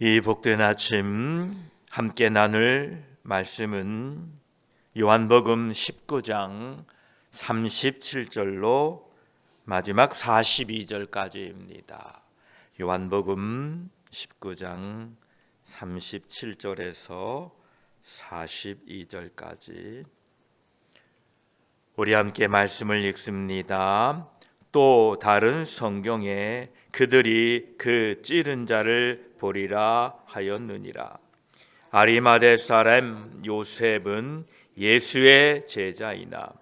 이 복된 아침 함께 나눌 말씀은 요한복음 19장 37절로 마지막 42절까지입니다. 요한복음 19장 37절에서 42절까지 우리 함께 말씀을 읽습니다. 또 다른 성경에 그들이 그 찌른 자를 보리라 하였느니라. 아리마대 사람 요셉은 예수의 제자이나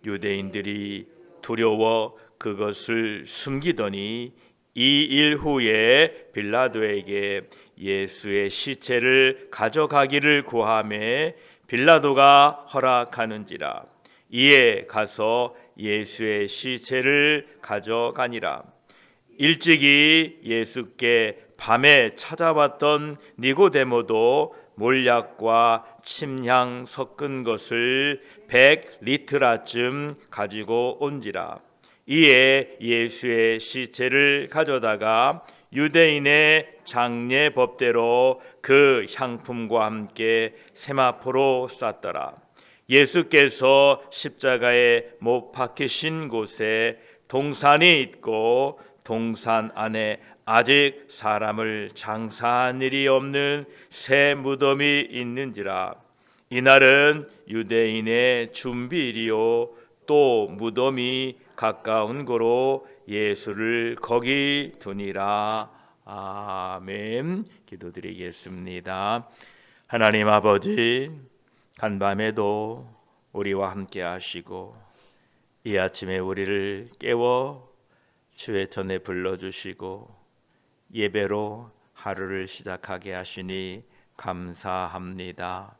유대인들이 두려워 그것을 숨기더니 이 일 후에 빌라도에게 예수의 시체를 가져가기를 구하매 빌라도가 허락하는지라. 이에 가서 예수의 시체를 가져가니라. 일찍이 예수께 밤에 찾아왔던 니고데모도 몰약과 침향 섞은 것을 100리트라쯤 가지고 온지라. 이에 예수의 시체를 가져다가 유대인의 장례 법대로 그 향품과 함께 세마포로 쌌더라. 예수께서 십자가에 못 박히신 곳에 동산이 있고 동산 안에 아직 사람을 장사한 일이 없는 새 무덤이 있는지라. 이날은 유대인의 준비일이요 또 무덤이 가까운 고로 예수를 거기 두니라. 아멘. 기도드리겠습니다. 하나님 아버지, 간밤에도 우리와 함께 하시고 이 아침에 우리를 깨워 주의 전에 불러주시고 예배로 하루를 시작하게 하시니 감사합니다.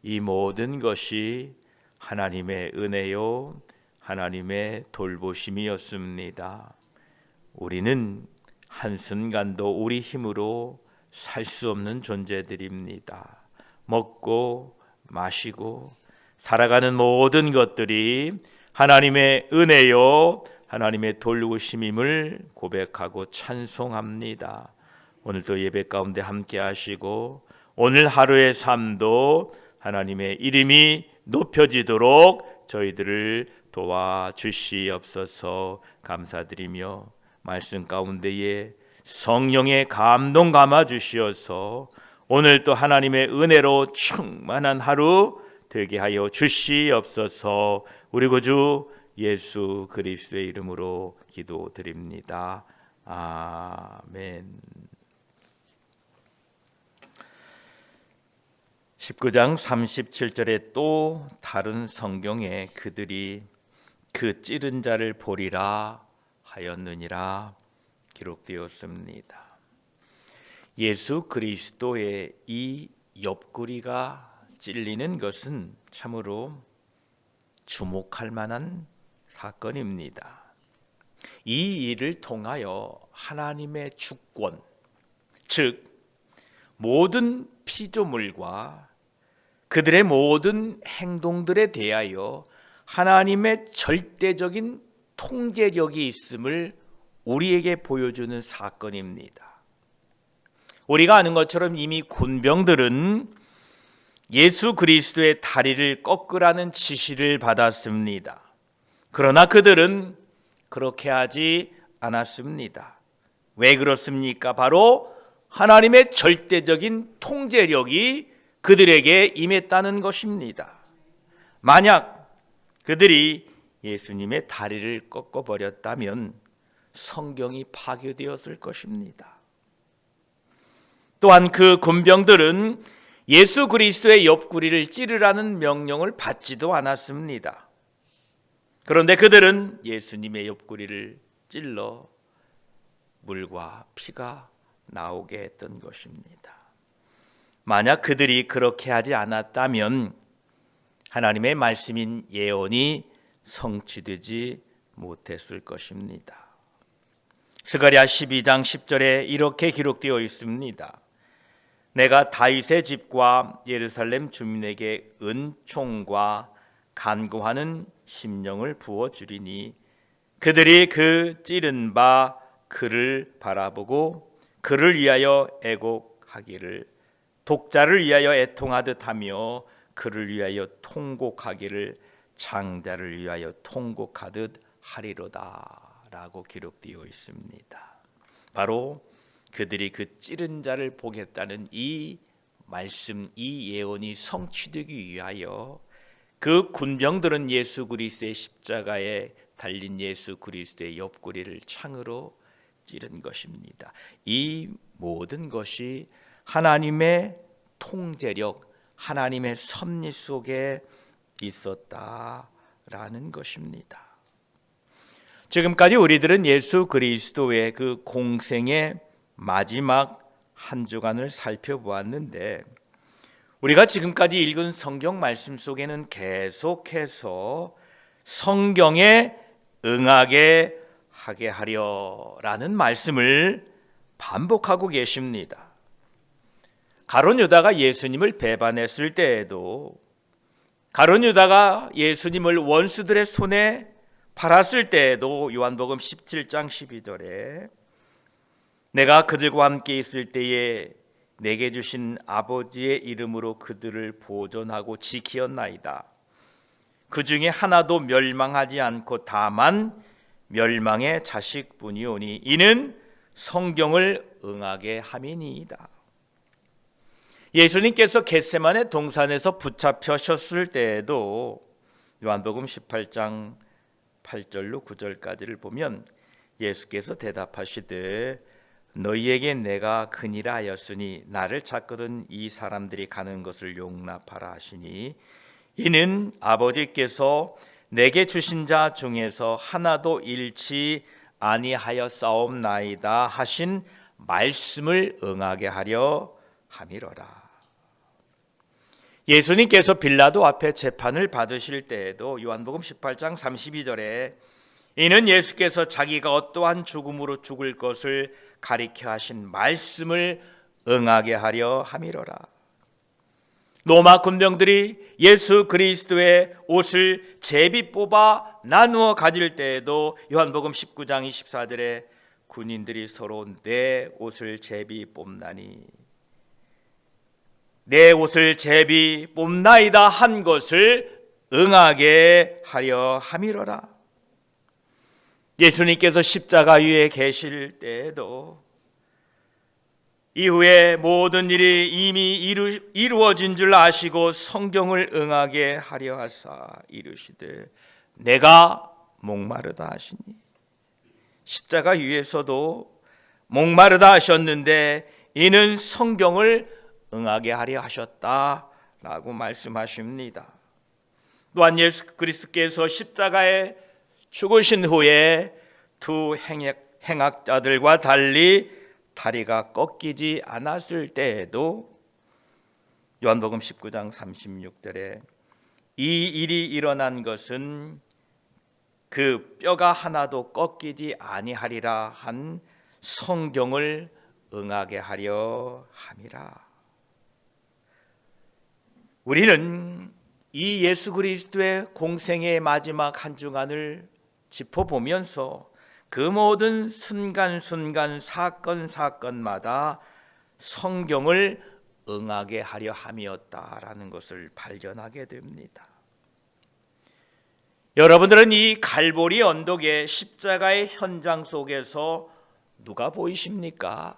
이 모든 것이 하나님의 은혜요 하나님의 돌보심이었습니다. 우리는 한순간도 우리 힘으로 살 수 없는 존재들입니다. 먹고 마시고 살아가는 모든 것들이 하나님의 은혜요 하나님의 돌보심임을 고백하고 찬송합니다. 오늘도 예배 가운데 함께 하시고 오늘 하루의 삶도 하나님의 이름이 높여지도록 저희들을 도와주시옵소서. 감사드리며 말씀 가운데에 성령의 감동 감아 주시어서 오늘 또 하나님의 은혜로 충만한 하루 되게 하여 주시옵소서. 우리 구주 예수 그리스도의 이름으로 기도드립니다. 아멘. 19장 37절에 또 다른 성경에 그들이 그 찌른 자를 보리라 하였느니라 기록되었습니다. 예수 그리스도의 이 옆구리가 찔리는 것은 참으로 주목할 만한 사건입니다. 이 일을 통하여 하나님의 주권, 즉 모든 피조물과 그들의 모든 행동들에 대하여 하나님의 절대적인 통제력이 있음을 우리에게 보여주는 사건입니다. 우리가 아는 것처럼 이미 군병들은 예수 그리스도의 다리를 꺾으라는 지시를 받았습니다. 그러나 그들은 그렇게 하지 않았습니다. 왜 그렇습니까? 바로 하나님의 절대적인 통제력이 그들에게 임했다는 것입니다. 만약 그들이 예수님의 다리를 꺾어버렸다면 성경이 파괴되었을 것입니다. 또한 그 군병들은 예수 그리스도의 옆구리를 찌르라는 명령을 받지도 않았습니다. 그런데 그들은 예수님의 옆구리를 찔러 물과 피가 나오게 했던 것입니다. 만약 그들이 그렇게 하지 않았다면 하나님의 말씀인 예언이 성취되지 못했을 것입니다. 스가랴 12장 10절에 이렇게 기록되어 있습니다. 내가 다윗의 집과 예루살렘 주민에게 은총과 간구하는 심령을 부어주리니 그들이 그 찌른 바 그를 바라보고 그를 위하여 애곡하리로다. 하기를, 독자를 위하여 애통하듯 하며 그를 위하여 통곡하기를 장자를 위하여 통곡하듯 하리로다 라고 기록되어 있습니다. 바로 그들이 그 찌른 자를 보겠다는 이 말씀, 이 예언이 성취되기 위하여 그 군병들은 예수 그리스도의 십자가에 달린 예수 그리스도의 옆구리를 창으로 찌른 것입니다. 이 모든 것이 하나님의 통제력, 하나님의 섭리 속에 있었다라는 것입니다. 지금까지 우리들은 예수 그리스도의 그 공생의 마지막 한 주간을 살펴보았는데, 우리가 지금까지 읽은 성경 말씀 속에는 계속해서 성경에 응하게 하게 하려라는 말씀을 반복하고 계십니다. 가룟 유다가 예수님을 배반했을 때에도, 가룟 유다가 예수님을 원수들의 손에 팔았을 때에도 요한복음 17장 12절에 내가 그들과 함께 있을 때에 내게 주신 아버지의 이름으로 그들을 보존하고 지키었나이다. 그 중에 하나도 멸망하지 않고 다만 멸망의 자식뿐이오니 이는 성경을 응하게 함이니이다. 예수님께서 겟세마네 동산에서 붙잡혀셨을 때에도 요한복음 18장 8절로 9절까지를 보면 예수께서 대답하시되 너희에게 내가 그니라 하였으니 나를 찾거든 이 사람들이 가는 것을 용납하라 하시니 이는 아버지께서 내게 주신 자 중에서 하나도 잃지 아니하였사옵나이다 하신 말씀을 응하게 하려 함이로라. 예수님께서 빌라도 앞에 재판을 받으실 때에도 요한복음 18장 32절에 이는 예수께서 자기가 어떠한 죽음으로 죽을 것을 가리켜 하신 말씀을 응하게 하려 함이로라. 로마 군병들이 예수 그리스도의 옷을 제비 뽑아 나누어 가질 때에도 요한복음 19장 24절에 군인들이 서로 내 옷을 제비 뽑나니 내 옷을 제비 뽑나이다 한 것을 응하게 하려 함이로라. 예수님께서 십자가 위에 계실 때에도 이후에 모든 일이 이미 이루어진 줄 아시고 성경을 응하게 하려 하사 이르시되 내가 목마르다 하시니, 십자가 위에서도 목마르다 하셨는데 이는 성경을 응하게 하려 하셨다라고 말씀하십니다. 또한 예수 그리스도께서 십자가에 죽으신 후에 두 행악자들과 달리 다리가 꺾이지 않았을 때에도 요한복음 19장 36절에 이 일이 일어난 것은 그 뼈가 하나도 꺾이지 아니하리라 한 성경을 응하게 하려 함이라. 우리는 이 예수 그리스도의 공생의 마지막 한 주간을 짚어보면서 그 모든 순간순간 사건마다 성경을 응하게 하려 함이었다라는 것을 발견하게 됩니다. 여러분들은 이 갈보리 언덕의 십자가의 현장 속에서 누가 보이십니까?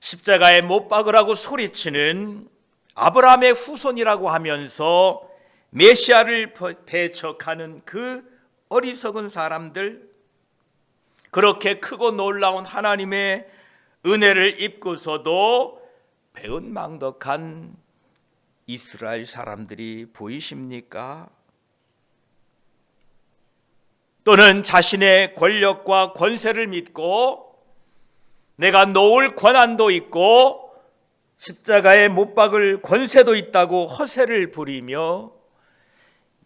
십자가에 못 박으라고 소리치는 아브라함의 후손이라고 하면서 메시아를 배척하는 그 어리석은 사람들, 그렇게 크고 놀라운 하나님의 은혜를 입고서도 배은망덕한 이스라엘 사람들이 보이십니까? 또는 자신의 권력과 권세를 믿고 내가 놓을 권한도 있고 십자가에 못 박을 권세도 있다고 허세를 부리며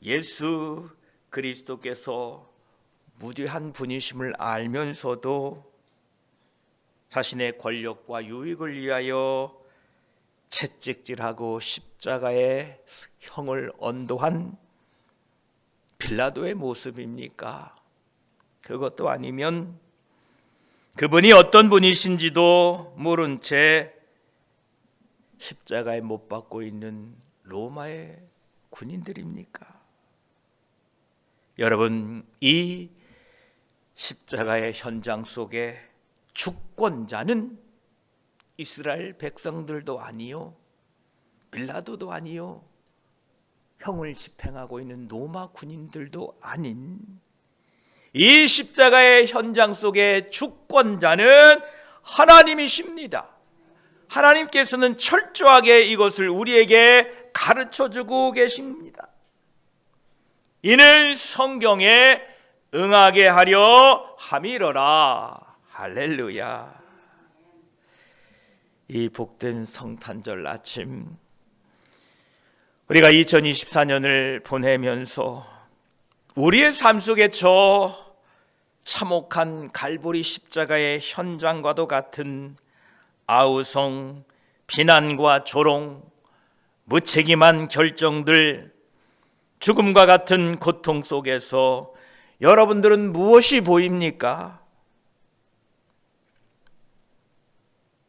예수 그리스도께서 무죄한 분이심을 알면서도 자신의 권력과 유익을 위하여 채찍질하고 십자가에 형을 언도한 빌라도의 모습입니까? 그것도 아니면 그분이 어떤 분이신지도 모른 채 십자가에 못 박고 있는 로마의 군인들입니까? 여러분, 이 십자가의 현장 속에 주권자는 이스라엘 백성들도 아니요, 빌라도도 아니요, 형을 집행하고 있는 로마 군인들도 아닌 이 십자가의 현장 속의 주권자는 하나님이십니다. 하나님께서는 철저하게 이것을 우리에게 가르쳐주고 계십니다. 이는 성경에 응하게 하려 함이로라. 할렐루야. 이 복된 성탄절 아침, 우리가 2024년을 보내면서 우리의 삶 속에 저 참혹한 갈보리 십자가의 현장과도 같은 아우성, 비난과 조롱, 무책임한 결정들, 죽음과 같은 고통 속에서 여러분들은 무엇이 보입니까?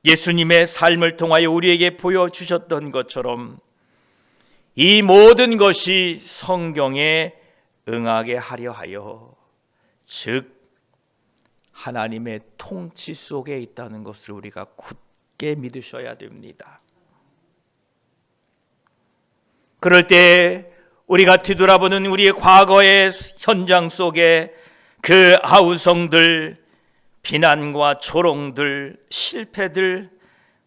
예수님의 삶을 통하여 우리에게 보여주셨던 것처럼 이 모든 것이 성경에 응하게 하려 하여, 즉 하나님의 통치 속에 있다는 것을 우리가 굳게 믿으셔야 됩니다. 그럴 때 우리가 뒤돌아보는 우리의 과거의 현장 속에 그 아우성들, 비난과 조롱들, 실패들,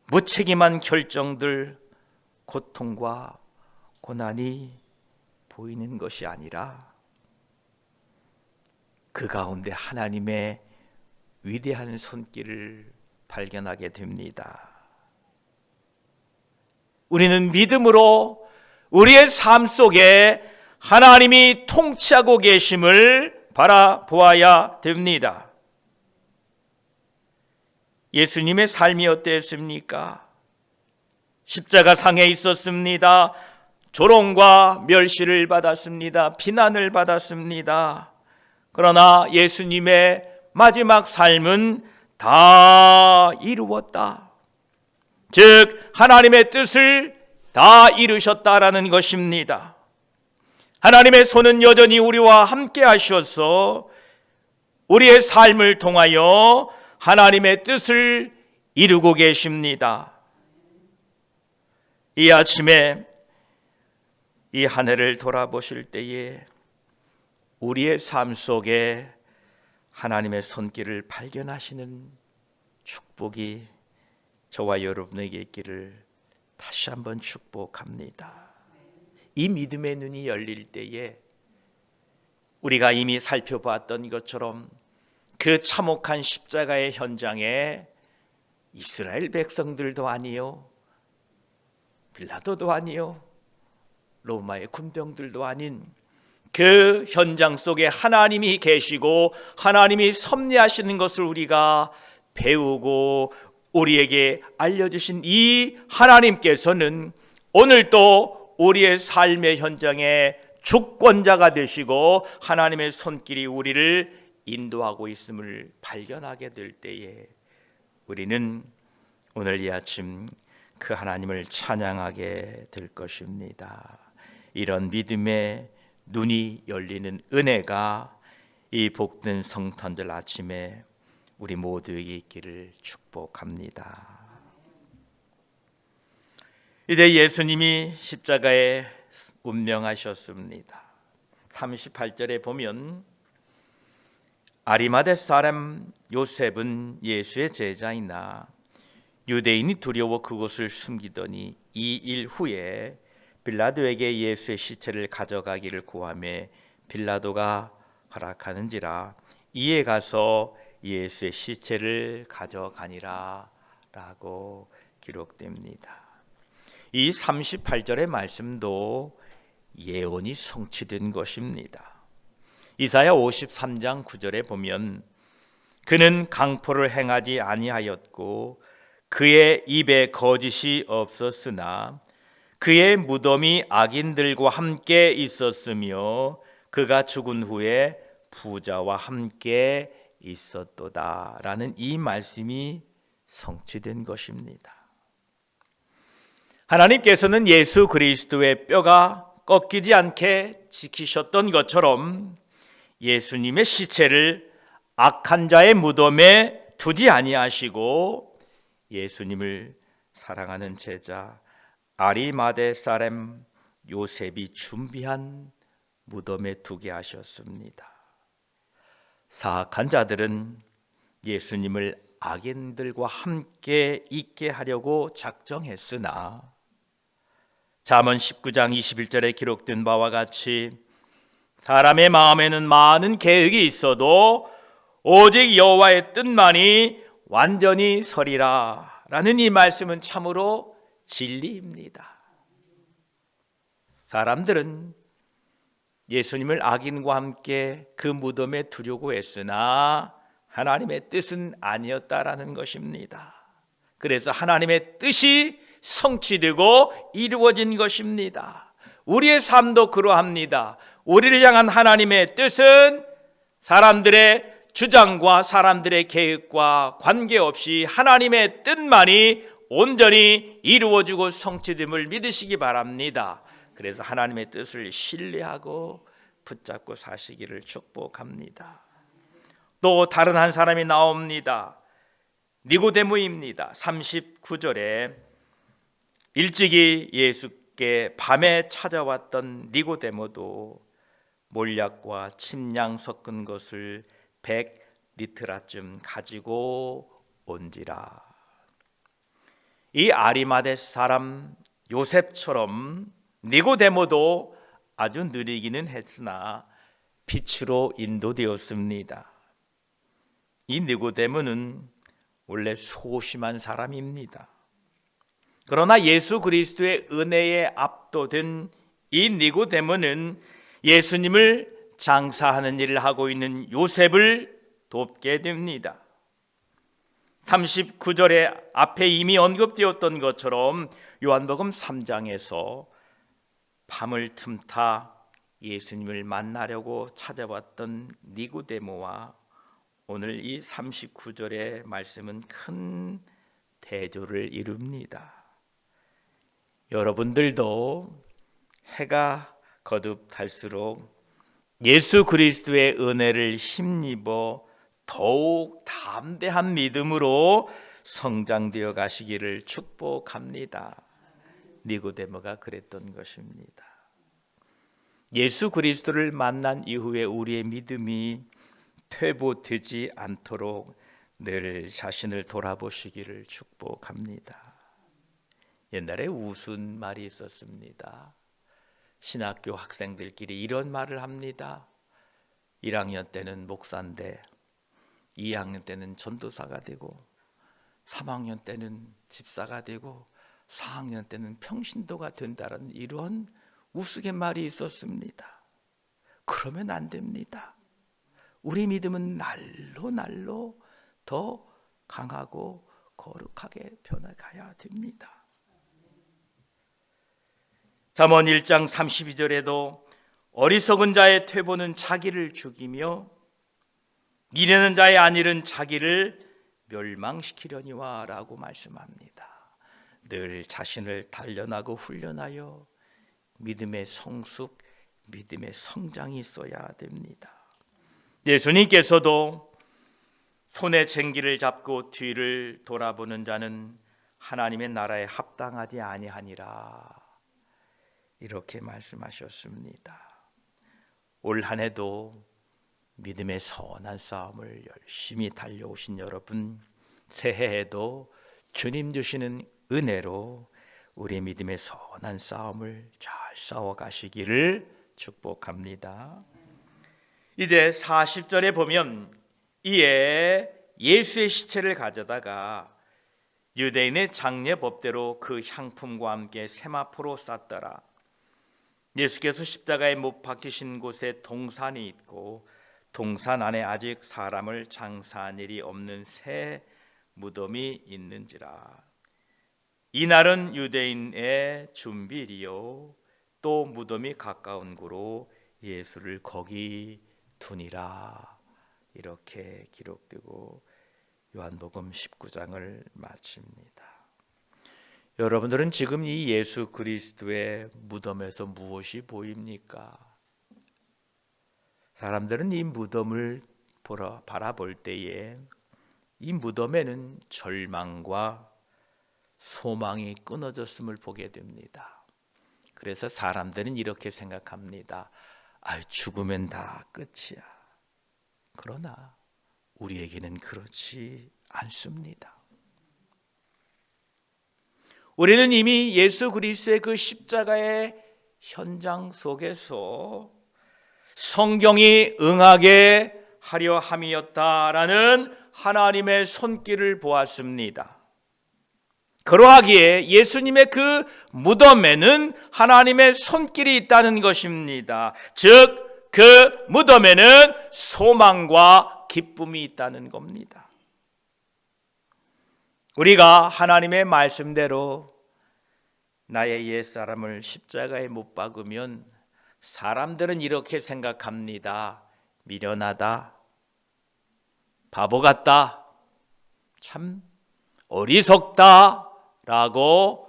무책임한 결정들, 고통과 고난이 보이는 것이 아니라 그 가운데 하나님의 위대한 손길을 발견하게 됩니다. 우리는 믿음으로 우리의 삶 속에 하나님이 통치하고 계심을 바라보아야 됩니다. 예수님의 삶이 어땠습니까? 십자가 상에 있었습니다. 조롱과 멸시를 받았습니다. 비난을 받았습니다. 그러나 예수님의 마지막 삶은 다 이루었다. 즉 하나님의 뜻을 다 이루셨다라는 것입니다. 하나님의 손은 여전히 우리와 함께 하셔서 우리의 삶을 통하여 하나님의 뜻을 이루고 계십니다. 이 아침에 이 한 해를 돌아보실 때에 우리의 삶 속에 하나님의 손길을 발견하시는 축복이 저와 여러분에게 있기를 다시 한번 축복합니다. 이 믿음의 눈이 열릴 때에 우리가 이미 살펴봤던 것처럼 그 참혹한 십자가의 현장에 이스라엘 백성들도 아니요, 빌라도도 아니요, 로마의 군병들도 아닌 그 현장 속에 하나님이 계시고 하나님이 섭리하시는 것을 우리가 배우고 우리에게 알려주신 이 하나님께서는 오늘도 우리의 삶의 현장에 주권자가 되시고 하나님의 손길이 우리를 인도하고 있음을 발견하게 될 때에 우리는 오늘 이 아침 그 하나님을 찬양하게 될 것입니다. 이런 믿음의 눈이 열리는 은혜가 이 복된 성탄절 아침에 우리 모두에게 있기를 축복합니다. 이제 예수님이 십자가에 운명하셨습니다. 38절에 보면 아리마대 사람 요셉은 예수의 제자이나 유대인이 두려워 그곳을 숨기더니 2일 후에 빌라도에게 예수의 시체를 가져가기를 구하며 빌라도가 허락하는지라 이에 가서 예수의 시체를 가져가니라 라고 기록됩니다. 이 38절의 말씀도 예언이 성취된 것입니다. 이사야 53장 9절에 보면 그는 강포를 행하지 아니하였고 그의 입에 거짓이 없었으나 그의 무덤이 악인들과 함께 있었으며 그가 죽은 후에 부자와 함께 있었도다라는 이 말씀이 성취된 것입니다. 하나님께서는 예수 그리스도의 뼈가 꺾이지 않게 지키셨던 것처럼 예수님의 시체를 악한 자의 무덤에 두지 아니하시고 예수님을 사랑하는 제자 아리마대 사람 요셉이 준비한 무덤에 두게 하셨습니다. 사악한 자들은 예수님을 악인들과 함께 있게 하려고 작정했으나 잠언 19장 21절에 기록된 바와 같이 사람의 마음에는 많은 계획이 있어도 오직 여호와의 뜻만이 완전히 서리라 라는 이 말씀은 참으로 진리입니다. 사람들은 예수님을 악인과 함께 그 무덤에 두려고 했으나 하나님의 뜻은 아니었다라는 것입니다. 그래서 하나님의 뜻이 성취되고 이루어진 것입니다. 우리의 삶도 그러합니다. 우리를 향한 하나님의 뜻은 사람들의 주장과 사람들의 계획과 관계없이 하나님의 뜻만이 온전히 이루어지고 성취됨을 믿으시기 바랍니다. 그래서 하나님의 뜻을 신뢰하고 붙잡고 사시기를 축복합니다. 또 다른 한 사람이 나옵니다. 니고데모입니다. 39절에 일찍이 예수께 밤에 찾아왔던 니고데모도 몰약과 침량 섞은 것을 100리트라쯤 가지고 온지라. 이 아리마대 사람 요셉처럼 니고데모도 아주 느리기는 했으나 빛으로 인도되었습니다. 이 니고데모는 원래 소심한 사람입니다. 그러나 예수 그리스도의 은혜에 압도된 이 니고데모는 예수님을 장사하는 일을 하고 있는 요셉을 돕게 됩니다. 39절에 앞에 이미 언급되었던 것처럼 요한복음 3장에서 밤을 틈타 예수님을 만나려고 찾아왔던 니고데모와 오늘 이 39절의 말씀은 큰 대조를 이룹니다. 여러분들도 해가 거듭할수록 예수 그리스도의 은혜를 힘입어 더욱 담대한 믿음으로 성장되어 가시기를 축복합니다. 니고데모가 그랬던 것입니다. 예수 그리스도를 만난 이후에 우리의 믿음이 퇴보되지 않도록 늘 자신을 돌아보시기를 축복합니다. 옛날에 우스운 말이 있었습니다. 신학교 학생들끼리 이런 말을 합니다. 1학년 때는 목사인데 2학년 때는 전도사가 되고 3학년 때는 집사가 되고 4학년 때는 평신도가 된다는 이런 우스갯말이 있었습니다. 그러면 안 됩니다. 우리 믿음은 날로 날로 더 강하고 거룩하게 변해가야 됩니다. 잠언 1장 32절에도 어리석은 자의 퇴보는 자기를 죽이며 미련한 자의 안일은 자기를 멸망시키려니와 라고 말씀합니다. 늘 자신을 단련하고 훈련하여 믿음의 성숙, 믿음의 성장이 있어야 됩니다. 예수님께서도 손에 쟁기를 잡고 뒤를 돌아보는 자는 하나님의 나라에 합당하지 아니하니라 이렇게 말씀하셨습니다. 올 한 해도 믿음의 선한 싸움을 열심히 달려오신 여러분, 새해에도 주님 주시는 은혜로 우리 믿음의 선한 싸움을 잘 싸워가시기를 축복합니다. 이제 40절에 보면 이에 예수의 시체를 가져다가 유대인의 장례 법대로 그 향품과 함께 세마포로 쌌더라. 예수께서 십자가에 못 박히신 곳에 동산이 있고 동산 안에 아직 사람을 장사한 일이 없는 새 무덤이 있는지라. 이날은 유대인의 준비일이요 또 무덤이 가까운 고로 예수를 거기 두니라. 이렇게 기록되고 요한복음 19장을 마칩니다. 여러분들은 지금 이 예수 그리스도의 무덤에서 무엇이 보입니까? 사람들은 이 무덤을 바라볼 때에 이 무덤에는 절망과 소망이 끊어졌음을 보게 됩니다. 그래서 사람들은 이렇게 생각합니다. 죽으면 다 끝이야. 그러나 우리에게는 그렇지 않습니다. 우리는 이미 예수 그리스도의 그 십자가의 현장 속에서 성경이 응하게 하려 함이었다라는 하나님의 손길을 보았습니다. 그러하기에 예수님의 그 무덤에는 하나님의 손길이 있다는 것입니다. 즉 그 무덤에는 소망과 기쁨이 있다는 겁니다. 우리가 하나님의 말씀대로 나의 옛사람을 십자가에 못 박으면 사람들은 이렇게 생각합니다. 미련하다, 바보 같다, 참 어리석다 라고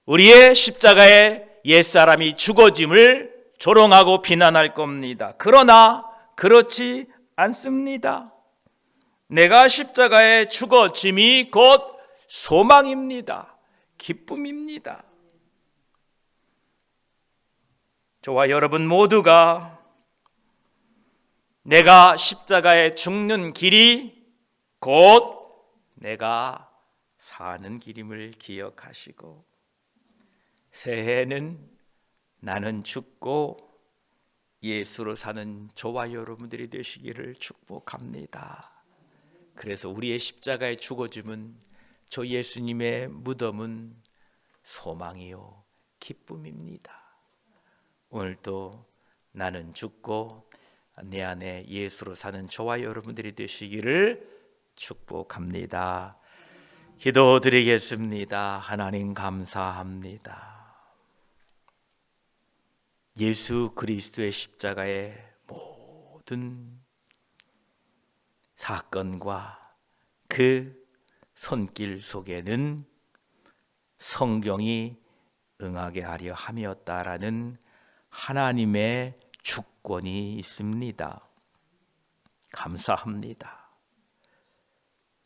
우리의 십자가에 옛사람이 죽어짐을 조롱하고 비난할 겁니다. 그러나 그렇지 않습니다. 내가 십자가에 죽어짐이 곧 소망입니다. 기쁨입니다. 저와 여러분 모두가 내가 십자가에 죽는 길이 곧 내가 사는 길임을 기억하시고, 새해에는 나는 죽고 예수로 사는 저와 여러분들이 되시기를 축복합니다. 그래서 우리의 십자가의 죽어짐은, 저 예수님의 무덤은 소망이요 기쁨입니다. 오늘도 나는 죽고 내 안에 예수로 사는 저와 여러분들이 되시기를 축복합니다. 기도드리겠습니다. 하나님 감사합니다. 예수 그리스도의 십자가의 모든 사건과 그 손길 속에는 성경이 응하게 하려 함이었다라는 하나님의 주권이 있습니다. 감사합니다.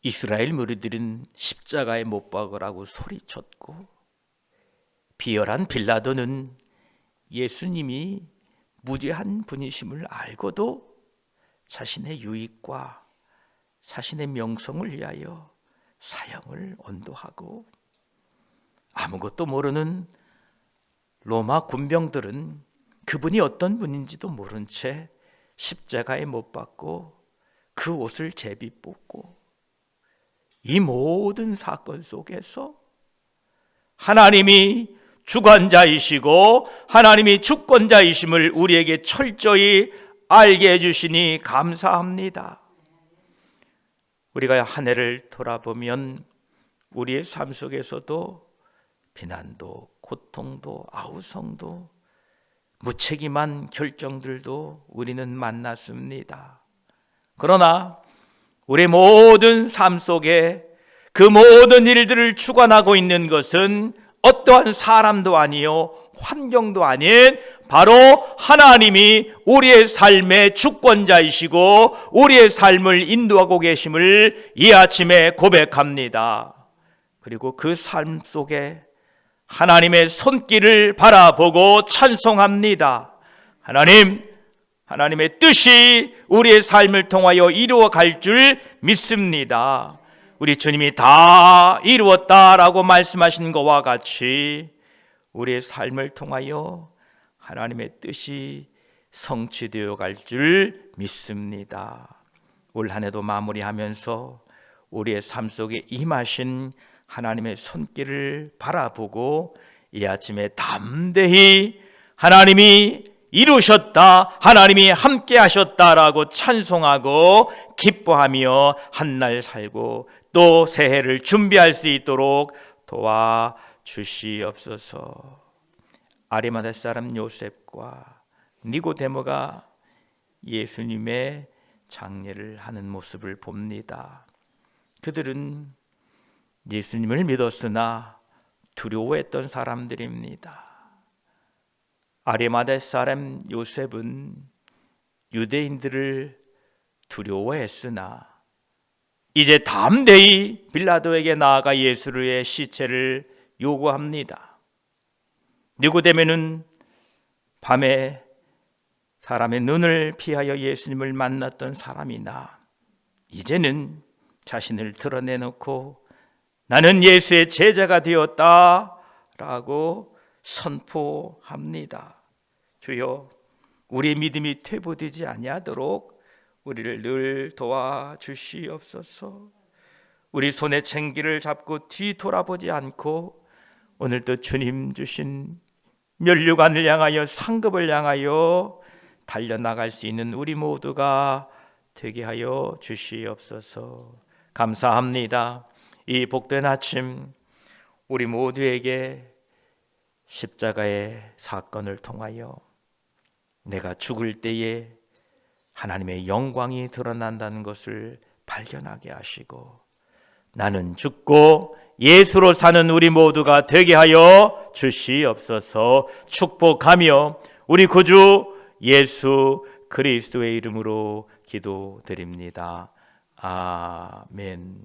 이스라엘 무리들은 십자가에 못 박으라고 소리쳤고, 비열한 빌라도는 예수님이 무죄한 분이심을 알고도 자신의 유익과 자신의 명성을 위하여 사형을 언도하고, 아무것도 모르는 로마 군병들은 그분이 어떤 분인지도 모른 채 십자가에 못 박고 그 옷을 제비 뽑고, 이 모든 사건 속에서 하나님이 주관자이시고 하나님이 주권자이심을 우리에게 철저히 알게 해주시니 감사합니다. 우리가 한 해를 돌아보면 우리의 삶 속에서도 비난도 고통도 아우성도 무책임한 결정들도 우리는 만났습니다. 그러나 우리 모든 삶 속에 그 모든 일들을 주관하고 있는 것은 어떠한 사람도 아니요 환경도 아닌 바로 하나님이 우리의 삶의 주권자이시고 우리의 삶을 인도하고 계심을 이 아침에 고백합니다. 그리고 그 삶 속에 하나님의 손길을 바라보고 찬송합니다. 하나님의 뜻이 우리의 삶을 통하여 이루어갈 줄 믿습니다. 우리 주님이 다 이루었다라고 말씀하신 것과 같이 우리의 삶을 통하여 하나님의 뜻이 성취되어 갈 줄 믿습니다. 올 한 해도 마무리하면서 우리의 삶 속에 임하신 하나님의 손길을 바라보고 이 아침에 담대히 하나님이 이루셨다, 하나님이 함께 하셨다라고 찬송하고 기뻐하며 한 날 살고 또 새해를 준비할 수 있도록 도와주시옵소서. 아리마대 사람 요셉과 니고데모가 예수님의 장례를 하는 모습을 봅니다. 그들은 예수님을 믿었으나 두려워했던 사람들입니다. 아리마대 사람 요셉은 유대인들을 두려워했으나 이제 담대히 빌라도에게 나아가 예수의 시체를 요구합니다. 니고데모는 밤에 사람의 눈을 피하여 예수님을 만났던 사람이나 이제는 자신을 드러내놓고 나는 예수의 제자가 되었다라고 선포합니다. 주여, 우리 믿음이 퇴보되지 아니하도록 우리를 늘 도와주시옵소서. 우리 손에 챙기를 잡고 뒤돌아보지 않고 오늘도 주님 주신 면류관을 향하여 상급을 향하여 달려나갈 수 있는 우리 모두가 되게 하여 주시옵소서. 감사합니다. 이 복된 아침 우리 모두에게 십자가의 사건을 통하여 내가 죽을 때에 하나님의 영광이 드러난다는 것을 발견하게 하시고 나는 죽고 예수로 사는 우리 모두가 되게 하여 주시옵소서. 축복하며 우리 구주 예수 그리스도의 이름으로 기도드립니다. 아멘.